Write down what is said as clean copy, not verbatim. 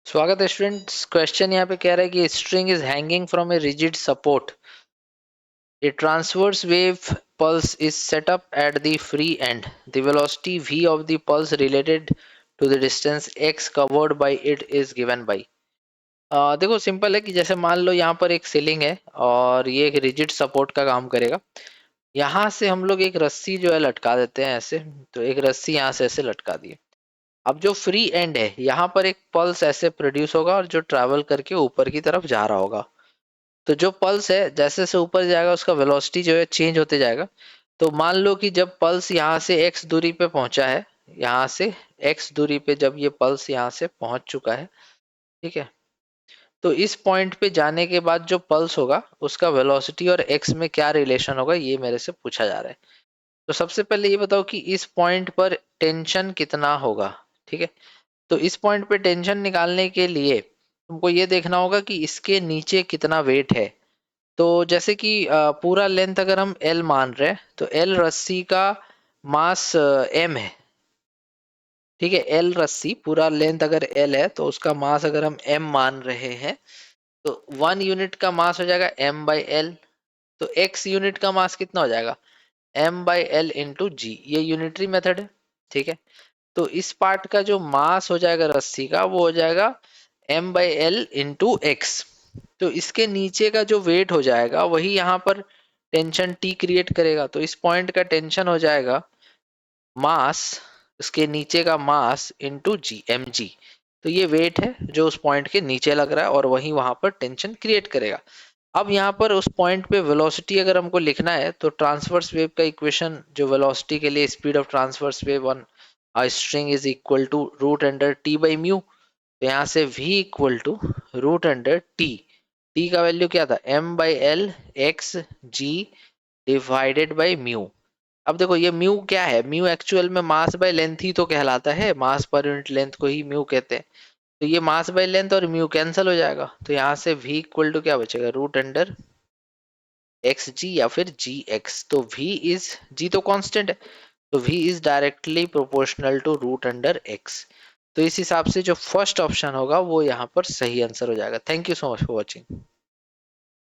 स्वागत है students. Question यहाँ पे कह रहा है कि string is hanging from a rigid support, A transverse wave pulse is set up at the free end, the velocity v of the pulse related to the distance x covered by it is given by। देखो simple है कि जैसे मान लो यहाँ पर एक ceiling है और ये एक रिजिड सपोर्ट का काम करेगा। यहाँ से हम लोग एक रस्सी जो है लटका देते हैं ऐसे, तो एक रस्सी यहाँ से ऐसे लटका दी। अब जो फ्री एंड है यहाँ पर एक पल्स ऐसे प्रोड्यूस होगा और जो ट्रैवल करके ऊपर की तरफ जा रहा होगा। तो जो पल्स है जैसे जैसे ऊपर जाएगा उसका वेलोसिटी जो है चेंज होते जाएगा। तो मान लो कि जब पल्स यहाँ से x दूरी पे पहुंचा है, यहाँ से x दूरी पे जब ये पल्स यहाँ से पहुंच चुका है, ठीक है, तो इस पॉइंट पे जाने के बाद जो पल्स होगा उसका वेलोसिटी और x में क्या रिलेशन होगा, ये मेरे से पूछा जा रहा है। तो सबसे पहले ये बताओ कि इस पॉइंट पर टेंशन कितना होगा। ठीक है, तो इस पॉइंट पे टेंशन निकालने के लिए तुमको ये देखना होगा कि इसके नीचे कितना वेट है। तो जैसे कि पूरा लेंथ अगर हम L मान रहे हैं तो L रस्सी का मास M है। ठीक है, L रस्सी पूरा लेंथ अगर L है तो उसका मास अगर हम M मान रहे हैं तो 1 यूनिट का मास हो जाएगा M बाई एल। तो X यूनिट का मास कितना हो जाएगा, M बाई एल इंटू जी। ये यूनिटरी मेथड है। ठीक है, तो इस पार्ट का जो मास हो जाएगा रस्सी का वो हो जाएगा M by L into x. तो इसके नीचे का जो वेट हो जाएगा वही यहाँ पर टेंशन T क्रिएट करेगा। तो इस पॉइंट का टेंशन हो जाएगा मास, इसके नीचे का मास इंटू जी, एम जी। तो ये वेट है जो उस पॉइंट के नीचे लग रहा है और वही वहां पर टेंशन क्रिएट करेगा। अब यहाँ पर उस पॉइंट पे वेलोसिटी अगर हमको लिखना है तो ट्रांसवर्स वेव का इक्वेशन जो वेलोसिटी के लिए speed of transverse wave on a string is equal to root under T by mu. तो यहाँ से v equal to root under T. T का वैल्यू क्या था, m by L x g divided by mu. अब देखो ये mu क्या है, म्यू एक्चुअल में मास बाय लेंथ ही तो कहलाता है, मास पर यूनिट लेंथ को ही म्यू कहते हैं। तो ये मास बाय लेंथ और म्यू कैंसिल हो जाएगा। तो यहाँ से v इक्वल टू क्या बचेगा, रूट अंडर एक्स जी या फिर जी एक्स। तो v इज, g तो कांस्टेंट है, तो v is directly proportional to root under x। तो इस हिसाब से जो फर्स्ट ऑप्शन होगा वो यहाँ पर सही आंसर हो जाएगा। Thank you so much for watching.